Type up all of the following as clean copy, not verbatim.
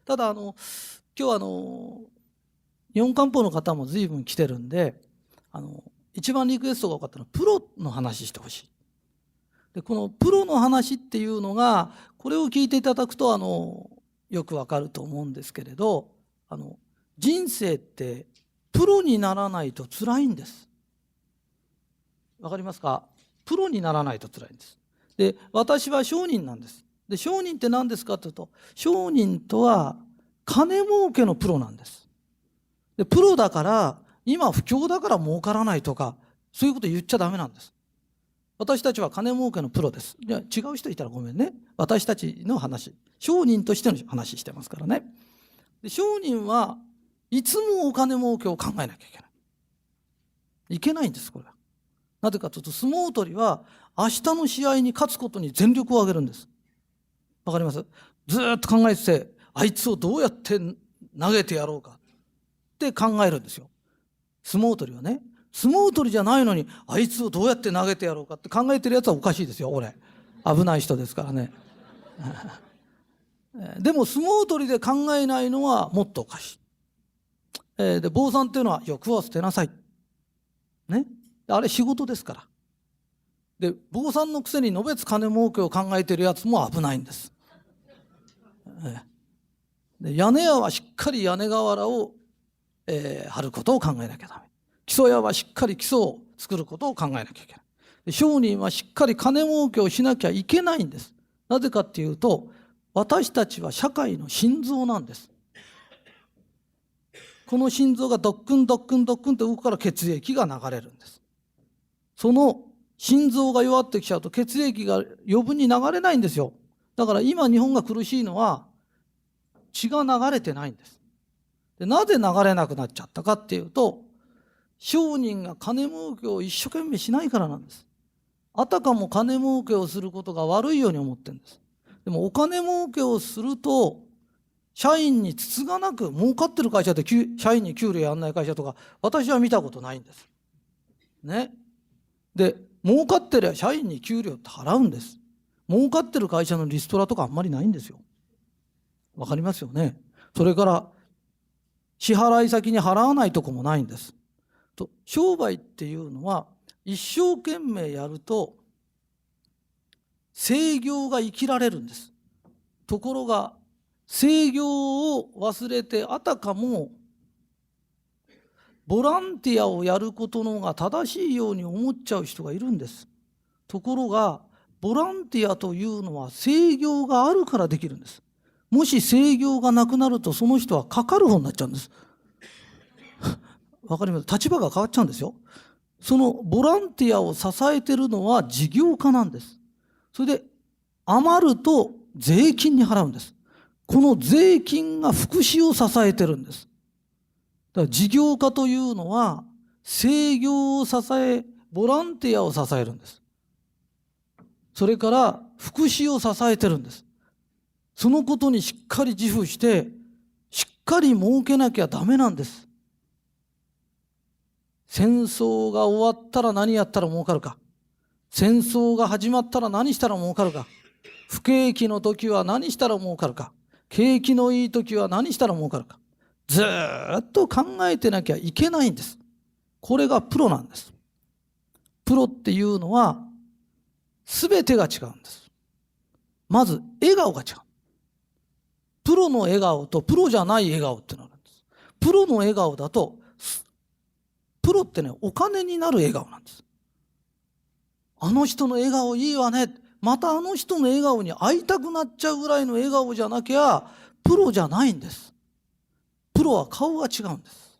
ただ今日は日本漢方の方も随分来てるんで、一番リクエストが多かったのはプロの話してほしい。でこのプロの話っていうのが、これを聞いていただくとよくわかると思うんですけれど、人生ってプロにならないと辛いんです。わかりますか？プロにならないと辛いんです。で、私は商人なんです。で、商人って何ですかというと、商人とは金儲けのプロなんです。で、プロだから今不況だから儲からないとか、そういうこと言っちゃダメなんです。私たちは金儲けのプロです。いや、違う人いたらごめんね。私たちの話、商人としての話してますからね。で、商人はいつもお金儲けを考えなきゃいけない。いけないんです、これは。なぜかというと、相撲取りは明日の試合に勝つことに全力を挙げるんです。わかります？ずっと考えてて、あいつをどうやって投げてやろうかって考えるんですよ。相撲取りはね。相撲取りじゃないのに、あいつをどうやって投げてやろうかって考えてるやつはおかしいですよ、俺。危ない人ですからね。でも相撲取りで考えないのはもっとおかしい。で、坊さんっていうのは欲は捨てなさい。ね。あれ仕事ですから。で、坊さんのくせにのべつ金儲けを考えてるやつも危ないんです。で、屋根屋はしっかり屋根瓦を、張ることを考えなきゃダメ。基礎屋はしっかり基礎を作ることを考えなきゃいけない。で、商人はしっかり金儲けをしなきゃいけないんです。なぜかっていうと、私たちは社会の心臓なんです。この心臓がドックンドックンドックンと動くから血液が流れるんです。その心臓が弱ってきちゃうと血液が余分に流れないんですよ。だから今日本が苦しいのは血が流れてないんです。で、なぜ流れなくなっちゃったかっていうと、商人が金儲けを一生懸命しないからなんです。あたかも金儲けをすることが悪いように思ってるんです。でもお金儲けをすると、社員につつがなく、儲かってる会社で社員に給料やんない会社とか、私は見たことないんです。ね。で、儲かってりゃ社員に給料って払うんです。儲かってる会社のリストラとかあんまりないんですよ。わかりますよね。それから、支払い先に払わないとこもないんです。と、商売っていうのは、一生懸命やると、制業が生きられるんです。ところが、制業を忘れて、あたかも、ボランティアをやることの方が正しいように思っちゃう人がいるんです。ところが、ボランティアというのは制業があるからできるんです。もし制業がなくなると、その人はかかる方になっちゃうんです。わかります？立場が変わっちゃうんですよ。そのボランティアを支えているのは事業家なんです。それで余ると税金に払うんです。この税金が福祉を支えてるんです。だから事業家というのは制業を支え、ボランティアを支えるんです。それから福祉を支えてるんです。そのことにしっかり自負して、しっかり儲けなきゃダメなんです。戦争が終わったら何やったら儲かるか。戦争が始まったら何したら儲かるか。不景気の時は何したら儲かるか。景気のいい時は何したら儲かるか。ずっと考えてなきゃいけないんです。これがプロなんです。プロっていうのは全てが違うんです。まず笑顔が違う。プロの笑顔とプロじゃない笑顔ってのがあるんです。プロの笑顔だと、プロってね、お金になる笑顔なんです。あの人の笑顔いいわね。またあの人の笑顔に会いたくなっちゃうぐらいの笑顔じゃなきゃプロじゃないんです。プロは顔が違うんです。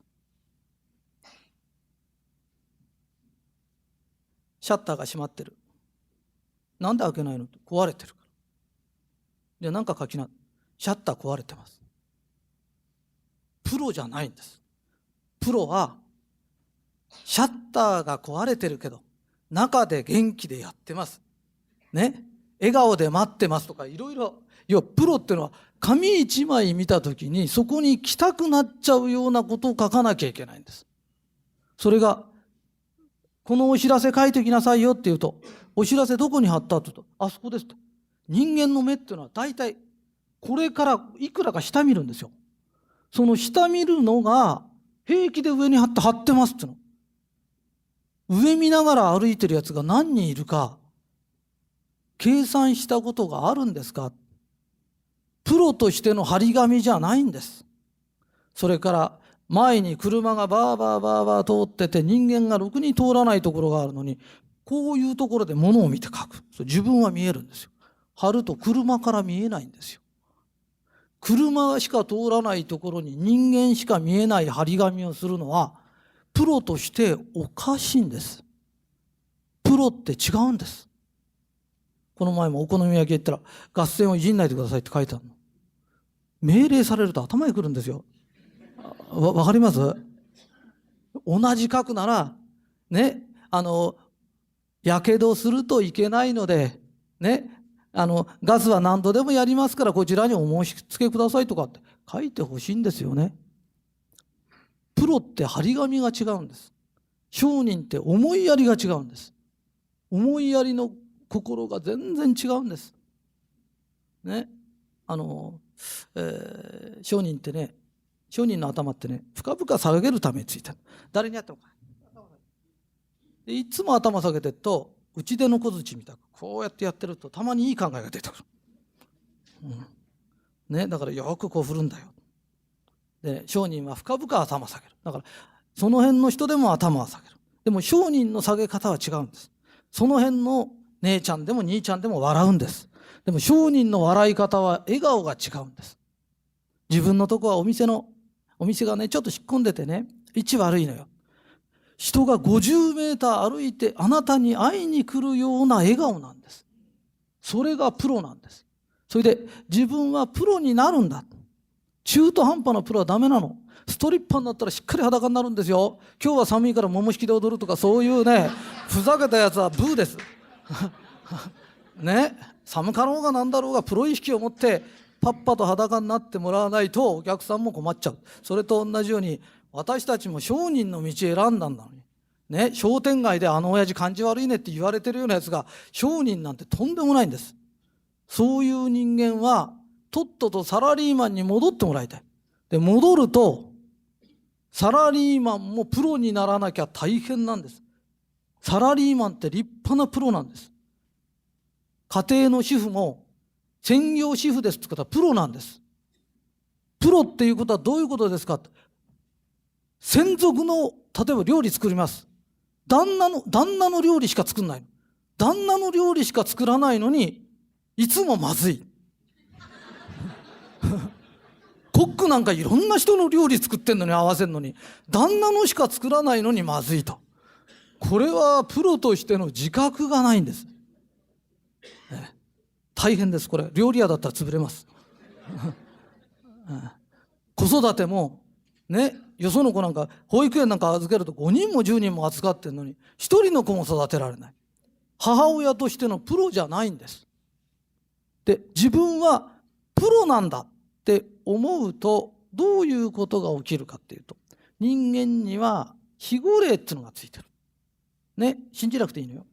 シャッターが閉まってる。なんで開けないの？壊れてるから。じゃあ何か書きな。シャッター壊れてます。プロじゃないんです。プロはシャッターが壊れてるけど中で元気でやってますね。笑顔で待ってますとかいろいろ。いや、プロってのは紙一枚見たときにそこに来たくなっちゃうようなことを書かなきゃいけないんです。それが、このお知らせ書いてきなさいよって言うと、お知らせどこに貼ったって言うと、あそこですと。人間の目っていうのは大体これからいくらか下見るんですよ。その下見るのが平気で上に貼ってますっての。上見ながら歩いてるやつが何人いるか計算したことがあるんですか？プロとしての張り紙じゃないんです。それから前に車がバーバーバーバー通ってて人間がろくに通らないところがあるのに、こういうところで物を見て書く。自分は見えるんですよ。貼ると車から見えないんですよ。車しか通らないところに人間しか見えない張り紙をするのはプロとしておかしいんです。プロって違うんです。この前もお好み焼き行ったら合戦をいじんないでくださいって書いてあるの。命令されると頭にくるんですよ。わかります？同じ書くならね、やけどするといけないのでね、ガスは何度でもやりますからこちらにお申し付けくださいとかって書いてほしいんですよね。プロって張り紙が違うんです。商人って思いやりが違うんです。思いやりの心が全然違うんですね。商人ってね、商人の頭ってね、深々下げるためについてる。誰にやってもかでいつも頭下げてると打ち出の小槌みたいなこうやってやってるとたまにいい考えが出てくる、ね、だからよくこう振るんだよ。で商人は深々頭下げる。だからその辺の人でも頭は下げる。でも商人の下げ方は違うんです。その辺の姉ちゃんでも兄ちゃんでも笑うんです。でも商人の笑い方は笑顔が違うんです。自分のとこはお店がねちょっと引っ込んでてね位置悪いのよ。人が50メーター歩いてあなたに会いに来るような笑顔なんです。それがプロなんです。それで自分はプロになるんだ。中途半端なプロはダメなの。ストリッパーになったらしっかり裸になるんですよ。今日は寒いから桃引きで踊るとかそういうねふざけたやつはブーですね、寒かろうがなんだろうがプロ意識を持ってパッパと裸になってもらわないとお客さんも困っちゃう。それと同じように私たちも商人の道選んだんだのにね、商店街で親父感じ悪いねって言われてるようなやつが商人なんてとんでもないんです。そういう人間はとっととサラリーマンに戻ってもらいたい。で戻るとサラリーマンもプロにならなきゃ大変なんです。サラリーマンって立派なプロなんです。家庭の主婦も専業主婦ですってことはプロなんです。プロっていうことはどういうことですか？専属の例えば料理作ります。旦那の料理しか作んないの。旦那の料理しか作らないのにいつもまずいコックなんかいろんな人の料理作ってんのに合わせんのに旦那のしか作らないのにまずいと。これはプロとしての自覚がないんです、ね、大変です。これ料理屋だったら潰れます子育てもね、よその子なんか保育園なんか預けると5人も10人も預かってんのに1人の子も育てられない。母親としてのプロじゃないんです。で自分はプロなんだって思うとどういうことが起きるかっていうと、人間には守護霊っていうのがついてるね。信じなくていいのよ。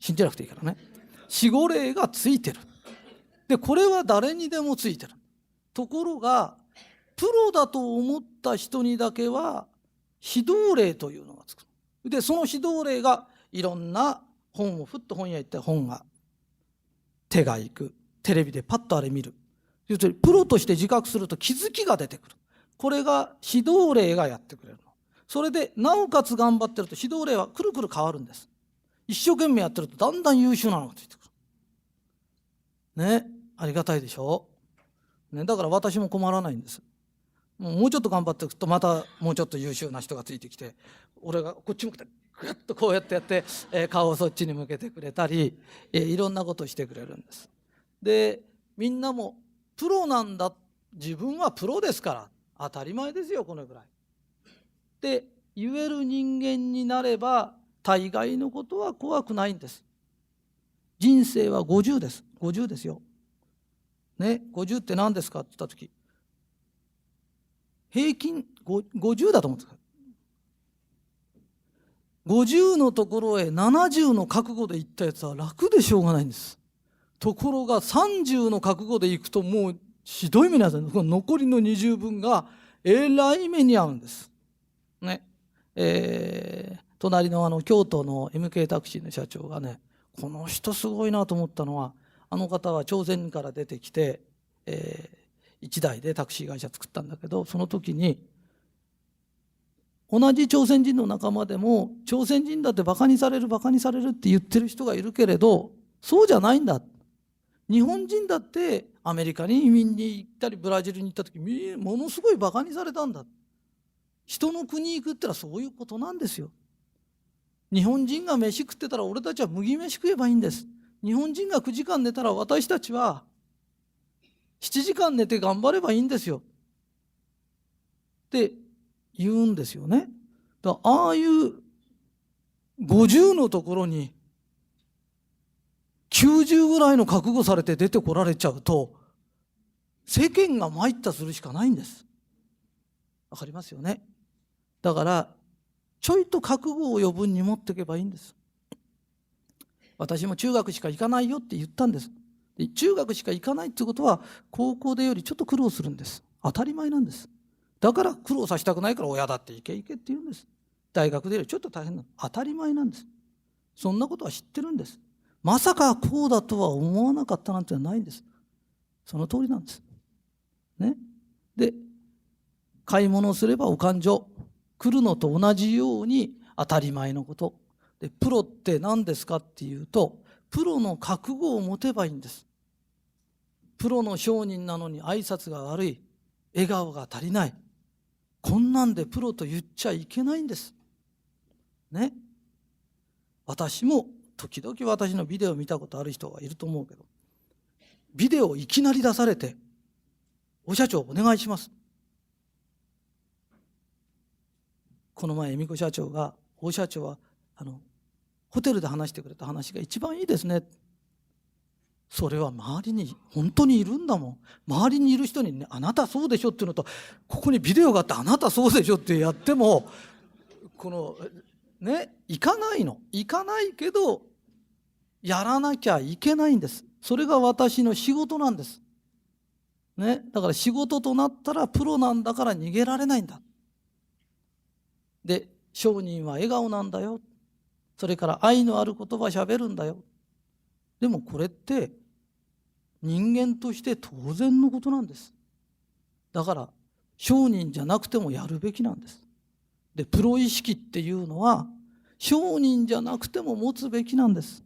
信じなくていいからね。守護霊がついてる。でこれは誰にでもついてる。ところがプロだと思った人にだけは指導霊というのがつく。でその指導霊がいろんな本をふっと本屋行って本が手が行く。テレビでパッとあれ見る。要するにプロとして自覚すると気づきが出てくる。これが指導霊がやってくれるの。それでなおかつ頑張ってると指導霊はくるくる変わるんです。一生懸命やってるとだんだん優秀なのがついてくるね。ありがたいでしょう、ね、だから私も困らないんです。もうちょっと頑張っていくとまたもうちょっと優秀な人がついてきて俺がこっち向けてグッとこうやってやって、顔をそっちに向けてくれたり、いろんなことをしてくれるんです。でみんなもプロなんだ、自分はプロですから当たり前ですよこのぐらいって言える人間になれば大概のことは怖くないんです。人生は50です。50ですよ、ね、50って何ですかって言った時平均50だと思うんですか。50のところへ70の覚悟で行ったやつは楽でしょうがないんです。ところが30の覚悟で行くともうひどい目に遭うんです。この残りの20分がえらい目に遭うんです。ね。隣の京都の MK タクシーの社長がね、この人すごいなと思ったのは、あの方は朝鮮から出てきて、一台でタクシー会社作ったんだけど、その時に同じ朝鮮人の仲間でも、朝鮮人だってバカにされるバカにされるって言ってる人がいるけれど、そうじゃないんだ。日本人だってアメリカに移民に行ったりブラジルに行った時、ものすごいバカにされたんだ。人の国行くってのはそういうことなんですよ。日本人が飯食ってたら俺たちは麦飯食えばいいんです。日本人が9時間寝たら私たちは7時間寝て頑張ればいいんですよって言うんですよね。ああいう50のところに90ぐらいの覚悟されて出てこられちゃうと、世間が参ったするしかないんです。わかりますよね。だからちょいと覚悟を余分に持っていけばいいんです。私も中学しか行かないよって言ったんです。で、中学しか行かないってことは高校でよりちょっと苦労するんです。当たり前なんです。だから苦労させたくないから親だって行け行けって言うんです。大学でよりちょっと大変なの当たり前なんです。そんなことは知ってるんです。まさかこうだとは思わなかったなんてのはないんです。その通りなんですね。で、買い物すればお勘定来るのと同じように当たり前のことで、プロって何ですかっていうと、プロの覚悟を持てばいいんです。プロの商人なのに挨拶が悪い、笑顔が足りない、こんなんでプロと言っちゃいけないんですね。私も時々私のビデオを見たことある人がいると思うけど、ビデオをいきなり出されて、お社長お願いします。この前恵美子社長が、大社長はホテルで話してくれた話が一番いいですね。それは周りに本当にいるんだもん。周りにいる人にね、あなたそうでしょっていうのと、ここにビデオがあってあなたそうでしょってやっても、このね、いかないの。いかないけどやらなきゃいけないんです。それが私の仕事なんですね。だから仕事となったらプロなんだから逃げられないんだ。で、商人は笑顔なんだよ。それから愛のある言葉しゃべるんだよ。でもこれって人間として当然のことなんです。だから商人じゃなくてもやるべきなんです。で、プロ意識っていうのは商人じゃなくても持つべきなんです。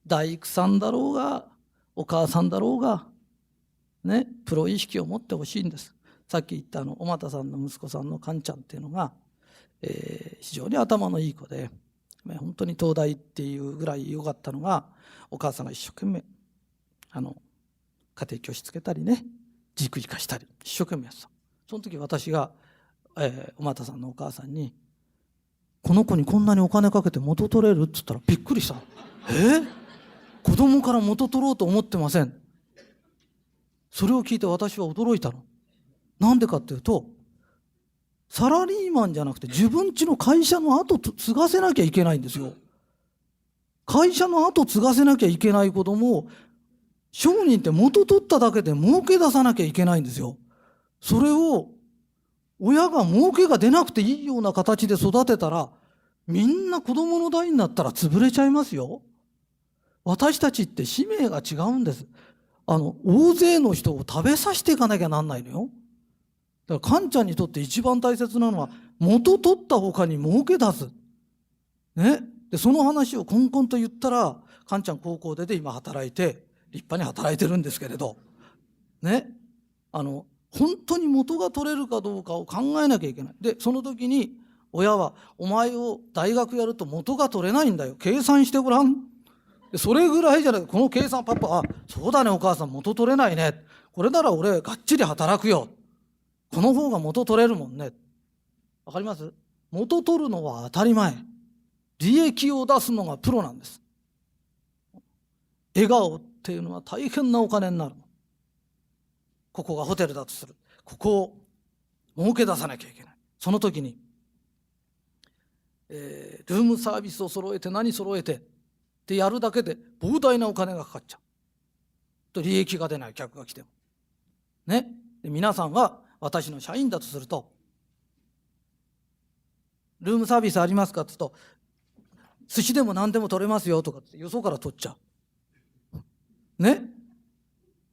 大工さんだろうがお母さんだろうがね、プロ意識を持ってほしいんです。さっき言ったお又さんの息子さんのカンちゃんっていうのが、非常に頭のいい子で、本当に東大っていうぐらい良かったのが、お母さんが一生懸命家庭教師つけたりね、塾生かしたり一生懸命やってた。その時私が、お又さんのお母さんに「この子にこんなにお金かけて元取れる?」って言ったらびっくりした。子供から元取ろうと思ってません。それを聞いて私は驚いたの。なんでかっていうと、サラリーマンじゃなくて自分家の会社の後継がせなきゃいけないんですよ。会社の後継がせなきゃいけない子供を、商人って元取っただけで儲け出さなきゃいけないんですよ。それを親が儲けが出なくていいような形で育てたら、みんな子供の代になったら潰れちゃいますよ。私たちって使命が違うんです。大勢の人を食べさせていかなきゃなんないのよ。だからカンちゃんにとって一番大切なのは、元取ったほかに儲け出す。ね。で、その話をコンコンと言ったら、カンちゃん高校出て今働いて、立派に働いてるんですけれど、ね。本当に元が取れるかどうかを考えなきゃいけない。で、その時に親は、お前を大学やると元が取れないんだよ。計算してごらん。それぐらいじゃない。この計算パパ、あ、そうだねお母さん元取れないね。これなら俺がっちり働くよ。この方が元取れるもんね。わかります？元取るのは当たり前。利益を出すのがプロなんです。笑顔っていうのは大変なお金になるの。ここがホテルだとする。ここを儲け出さなきゃいけない。その時に、ルームサービスを揃えて何揃えてってやるだけで膨大なお金がかかっちゃう。と利益が出ない客が来ても。ね。で皆さんが私の社員だとすると、ルームサービスありますかって言うと、寿司でも何でも取れますよとかってよそから取っちゃう。ね。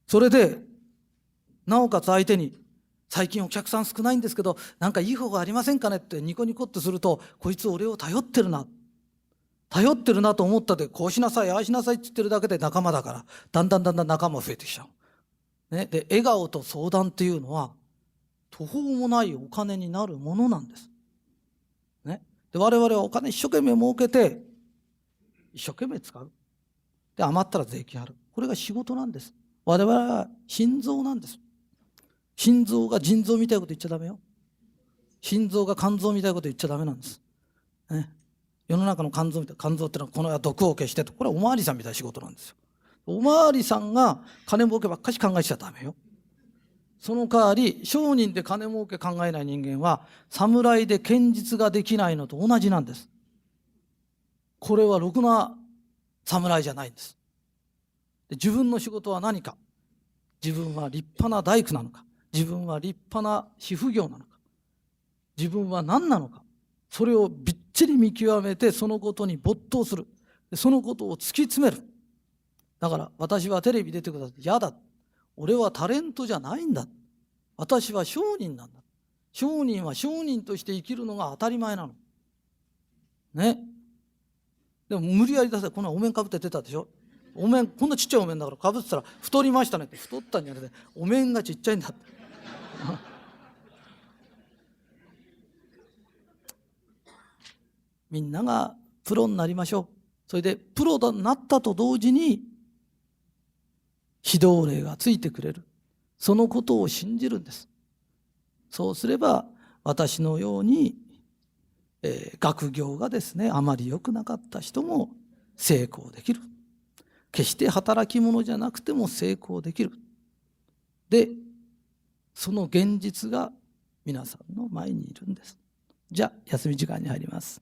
それで、なおかつ相手に、最近お客さん少ないんですけど、なんかいい方がありませんかねってニコニコってすると、こいつ俺を頼ってるなと思ったで、こうしなさい、ああしなさいって言ってるだけで仲間だから、だんだん仲間増えてきちゃう。ね。で、笑顔と相談っていうのは、途方もないお金になるものなんです。ね。で、我々はお金一生懸命儲けて、一生懸命使う。で、余ったら税金払う。これが仕事なんです。我々は心臓なんです。心臓が腎臓みたいなこと言っちゃダメよ。心臓が肝臓みたいなこと言っちゃダメなんです。ね。世の中の肝臓みたいな、肝臓ってのはこの世毒を消してと、これはおまわりさんみたいな仕事なんですよ。おまわりさんが金儲けばっかし考えちゃダメよ。その代わり、商人で金儲け考えない人間は、侍で剣術ができないのと同じなんです。これはろくな侍じゃないんです。で、自分の仕事は何か。自分は立派な大工なのか。自分は立派な主婦業なのか。自分は何なのか。それをびっちり見極めて、そのことに没頭する。でそのことを突き詰める。だから、私はテレビ出てください。嫌だ。俺はタレントじゃないんだ。私は商人なんだ。商人は商人として生きるのが当たり前なの。ね。でも無理やり出せ。こんなお面かぶって出たでしょ。お面、こんなちっちゃいお面だからかぶってたら太りましたねって。太ったんじゃなくて、お面がちっちゃいんだって。みんながプロになりましょう。それでプロになったと同時に指導霊がついてくれる。そのことを信じるんです。そうすれば私のように、学業がですね、あまり良くなかった人も成功できる。決して働き者じゃなくても成功できる。で、その現実が皆さんの前にいるんです。じゃあ休み時間に入ります。